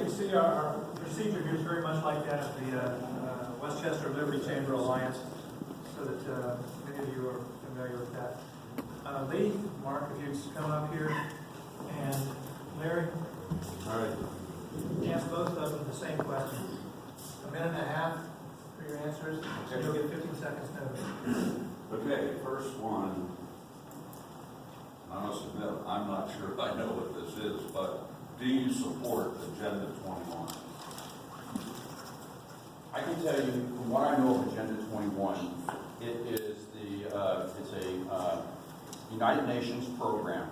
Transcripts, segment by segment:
can see, our procedure here is very much like that of the Westchester Liberty Chamber Alliance, so that many of you are familiar with that. Lee, Mark, if you'd come up here, and Larry. All right. Ask both of them the same question. A minute and a half for your answers, so you'll get 15 seconds notice. Okay, first one. I must admit, I'm not sure I know what this is, but do you support Agenda 21? I can tell you, from what I know of Agenda 21, it is it's a United Nations program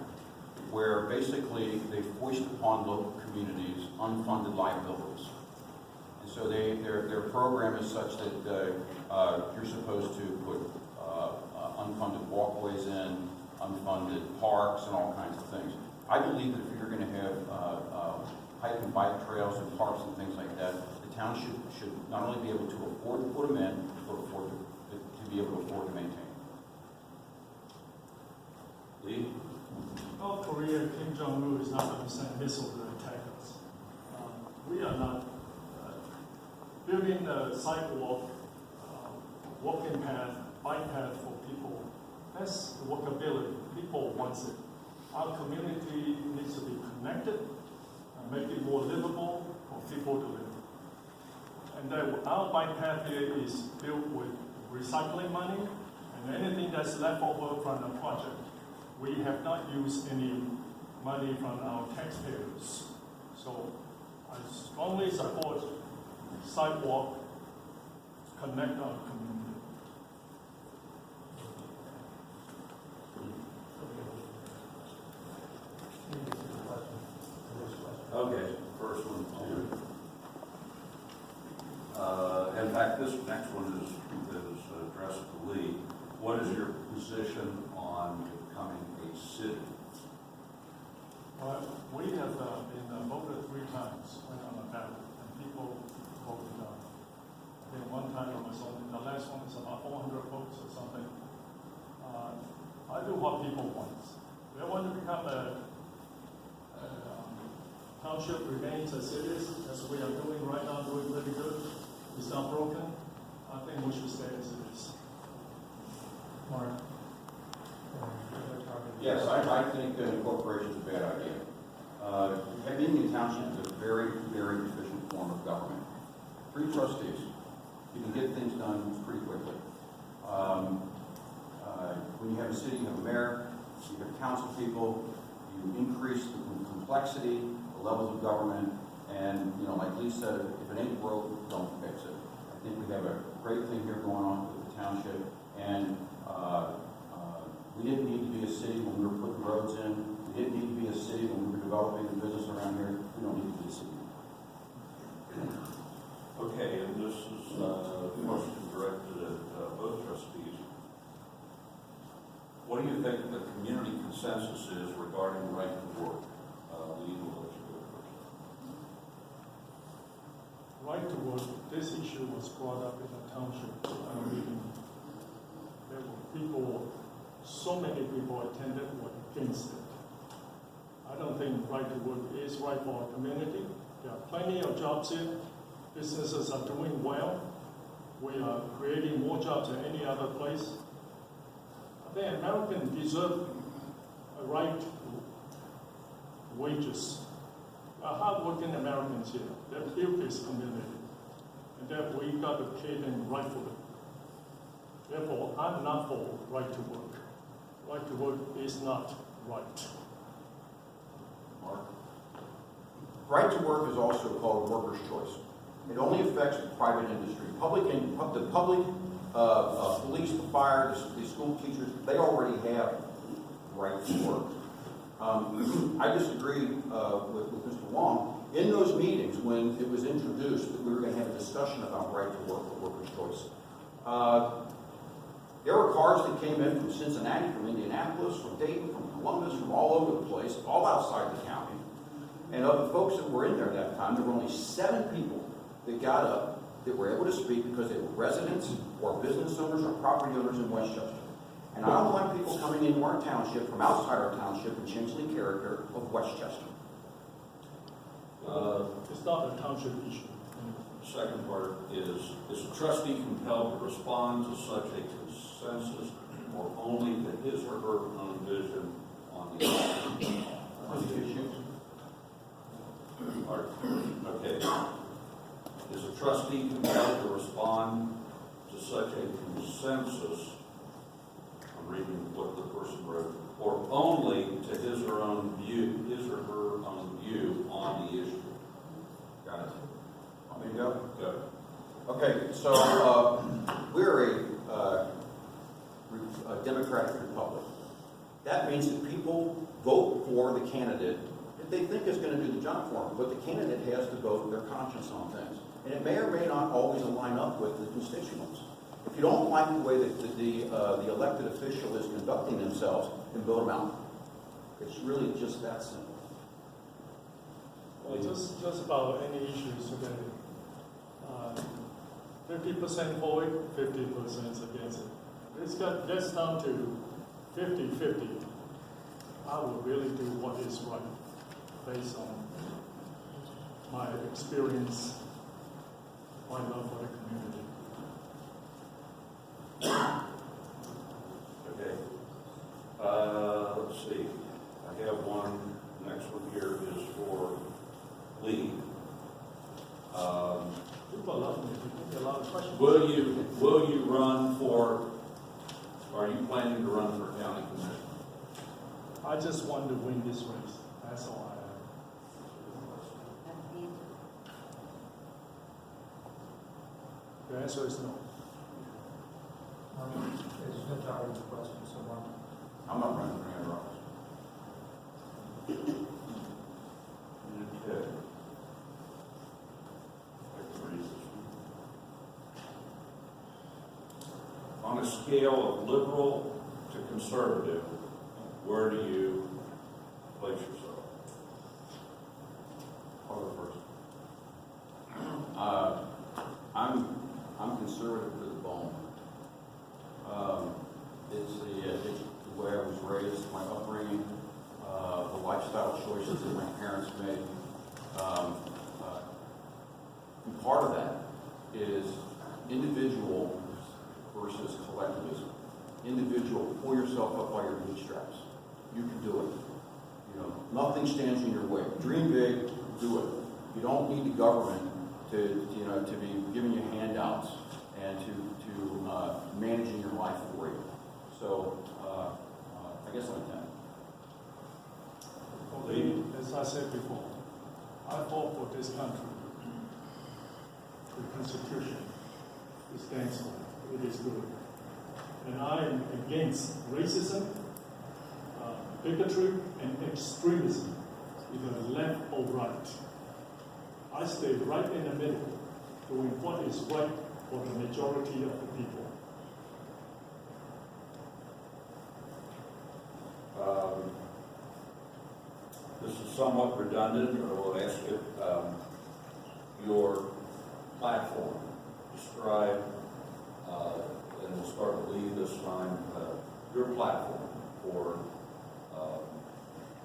where basically they foist upon local communities unfunded liabilities. And so their program is such that you're supposed to put unfunded walkways in, unfunded parks, and all kinds of things. I believe that if you're going to have hike and bike trails and parks and things like that, the town should not only be able to afford to put them in, but to be able to afford to maintain. Lee? North Korea, Kim Jong-un is not going to send missiles to attack us. We are not building a sidewalk, walking path, bike path for people. That's walkability. People want it. Our community needs to be connected and make it more livable for people to live. And then our bike path here is built with recycling money, and anything that's left over from the project, we have not used any money from our taxpayers. So I strongly support sidewalk to connect our community. Okay, first one too. In fact, this next one is addressed to Lee. What is your position on becoming a city? Well, we have been voted 3 times when on the ballot, and people voted down. I think one time it was on, the last one was about 400 votes or something. I do what people want. They want to become a township remains as it is, as we are doing right now, doing really good. It's not broken. I think we should stay as it is. Mark. Yes, I think incorporation is a bad idea. Indian Township is a very, very efficient form of government. 3 trustees. You can get things done pretty quickly. When you have a city, you have a mayor, you have council people, you increase the complexity, the levels of government, and, like Lee said, if it ain't broke, don't fix it. I think we have a great thing here going on with the township, and we didn't need to be a city when we were putting roads in. We didn't need to be a city when we were developing the business around here. We don't need to be a city. Okay, and this is a question directed at both trustees. What do you think the community consensus is regarding the right to work? Lee, will let you go first. Right to work, this issue was brought up in the township meeting. There were people, so many people attended were against it. I don't think right to work is right for our community. There are plenty of jobs here. Businesses are doing well. We are creating more jobs than any other place. I think Americans deserve a right to wages. Hard-working Americans here, they built this community, and that we got to pay them rightfully. Therefore, I'm not for right to work. Right to work is not right. Mark? Right to work is also called workers' choice. It only affects the private industry. The public, police, the fire, the school teachers, they already have right to work. I disagree with Mr. Wong. In those meetings, when it was introduced that we were going to have a discussion about right to work for workers' choice, there were cars that came in from Cincinnati, from Indianapolis, from Dayton, from Columbus, from all over the place, all outside the county. And of the folks that were in there that time, there were only 7 people that got up that were able to speak because they were residents or business owners or property owners in Westchester. And I don't want people coming into our township from outside our township and changing the character of Westchester. It's not a township issue. Second part is a trustee compelled to respond to such a consensus or only to his or her own vision on the issue? Okay. Is a trustee compelled to respond to such a consensus, I'm reading what the person wrote, or only to his or her own view on the issue? Got it. Want me to go? Go. Okay, so we're a democratic republic. That means that people vote for the candidate that they think is going to do the job for them, but the candidate has to vote their conscience on things. And it may or may not always line up with the constituents. If you don't like the way that the elected official is conducting themselves, then vote them out. It's really just that simple. Well, just about any issues today. 50% for it, 50% against it. It's got gets down to 50-50. I will really do what is right based on my experience, my love for the community. Okay. Let's see. I have one. Next one here is for Lee. People love me. They get a lot of questions. Will you run for? Are you planning to run for county commissioner? I just want to win this race. That's all I have. The answer is no. It's been tired of the question, so one. I'm not running for any office. Okay. I can read this one. On a scale of liberal to conservative, where do you place yourself? I'll go first. I'm conservative to the bone. It's the way I was raised, my upbringing, the lifestyle choices that my parents made. And part of that is individual versus collectivism. Individual, pull yourself up by your bootstraps. You can do it. You know, nothing stands in your way. Dream big, do it. You don't need the government to be giving you handouts and to managing your life for you. So, I guess like that. Okay, as I said before, I fought for this country. The Constitution it stands for. It is good. And I am against racism, bigotry, and extremism, either left or right. I stay right in the middle, doing what is right for the majority of the people. This is somewhat redundant, but I will ask you your platform. Describe, and we'll start with Lee this time, your platform for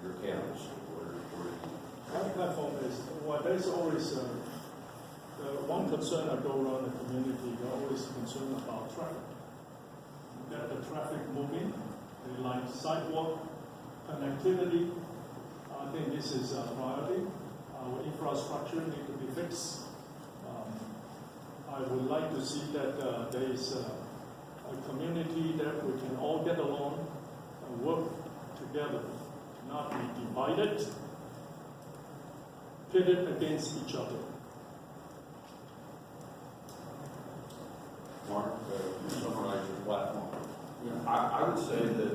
your candidacy. My platform is, well, there's always one concern I go around the community, they're always concerned about traffic. Get the traffic moving, they like sidewalk connectivity. I think this is a priority. Our infrastructure needs to be fixed. I would like to see that there is a community that we can all get along and work together, not be divided, pitted against each other. Mark, summarize your platform. Yeah, I would say that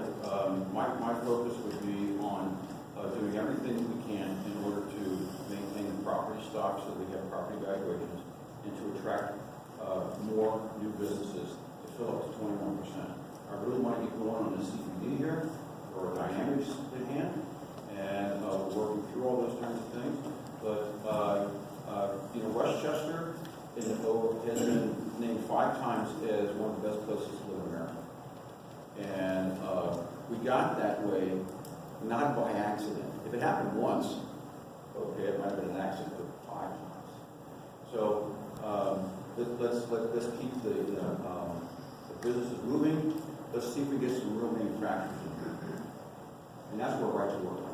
my focus would be on doing everything that we can in order to maintain the property stock so that we have property valuations and to attract more new businesses to fill up to 21%. I really want to get going on the CBD here, or dynamics at hand, and working through all those kinds of things. But Westchester has been named 5 times as one of the best places to live in America. And we got that way not by accident. If it happened once, okay, it might have been an accident. But let's keep the businesses moving. Let's see if we get some real manufacturers in here. And that's where right to work